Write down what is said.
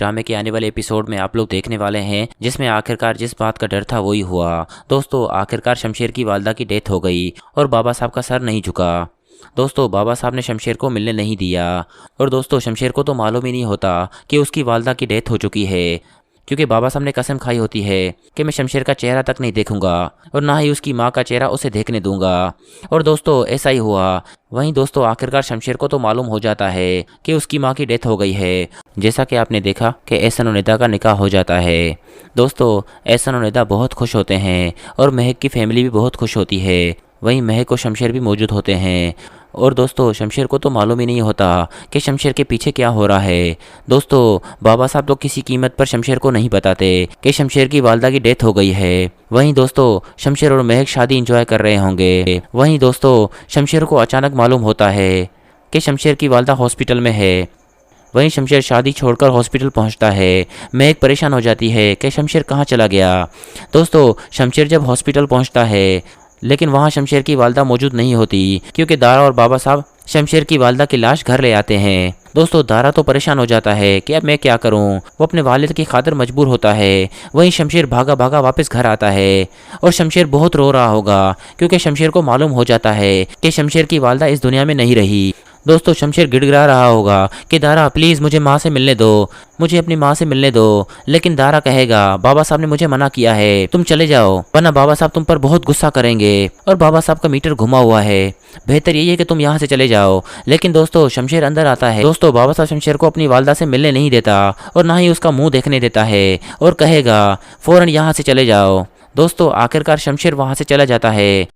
ड्रामे के आने वाले एपिसोड में आप लोग देखने वाले हैं, जिसमें आखिरकार जिस बात का डर था वही हुआ। दोस्तों आखिरकार शमशेर की वालदा की डेथ हो गई और बाबा साहब का सर नहीं झुका। दोस्तों बाबा साहब ने शमशेर को मिलने नहीं दिया और दोस्तों शमशेर को तो मालूम ही नहीं होता कि उसकी वालदा की डेथ हो चुकी है, क्योंकि बाबा साहब ने कसम खाई होती है कि मैं शमशेर का चेहरा तक नहीं देखूंगा और ना ही उसकी माँ का चेहरा उसे देखने दूंगा। और दोस्तों ऐसा ही हुआ। वहीं दोस्तों आखिरकार शमशेर को तो मालूम हो जाता है कि उसकी माँ की डेथ हो गई है, जैसा कि आपने देखा कि एहसन और निदा का निकाह हो जाता है। दोस्तों एहसन और निदा बहुत खुश होते हैं और महक की फैमिली भी बहुत खुश होती है। वहीं महक और शमशेर भी मौजूद होते हैं और दोस्तों शमशेर को तो मालूम ही नहीं होता कि शमशेर के पीछे क्या हो रहा है। दोस्तों बाबा साहब तो किसी कीमत पर शमशेर को नहीं बताते कि शमशेर की वालदा की डेथ हो गई है। वहीं दोस्तों शमशेर और महक शादी एंजॉय कर रहे होंगे। वहीं दोस्तों शमशेर को अचानक मालूम होता है कि शमशेर की वालदा हॉस्पिटल में है। वहीं शमशेर शादी छोड़कर हॉस्पिटल पहुंचता है। महक परेशान हो जाती है कि शमशेर कहाँ चला गया। दोस्तों शमशेर जब हॉस्पिटल पहुंचता है लेकिन वहां शमशेर की वालदा मौजूद नहीं होती, क्योंकि दारा और बाबा साहब शमशेर की वालदा की लाश घर ले आते हैं। दोस्तों दारा तो परेशान हो जाता है कि अब मैं क्या करूं, वो अपने वालिद की खातिर मजबूर होता है। वहीं शमशेर भागा भागा वापस घर आता है और शमशेर बहुत रो रहा होगा, क्योंकि शमशेर को मालूम हो जाता है कि शमशेर की वालदा इस दुनिया में नहीं रही। दोस्तों शमशेर गिड़गिड़ा रहा होगा कि दारा प्लीज़ मुझे माँ से मिलने दो, मुझे अपनी माँ से मिलने दो। लेकिन दारा कहेगा बाबा साहब ने मुझे मना किया है, तुम चले जाओ वरना बाबा साहब तुम पर बहुत गुस्सा करेंगे और बाबा साहब का मीटर घुमा हुआ है, बेहतर यही है कि तुम यहाँ से चले जाओ। लेकिन दोस्तों शमशेर अंदर आता है। दोस्तों बाबा साहब शमशेर को अपनी वालदा से मिलने नहीं देता और ना ही उसका मुंह देखने देता है और कहेगा फौरन यहाँ से चले जाओ। दोस्तों आखिरकार शमशेर वहाँ से चला जाता है।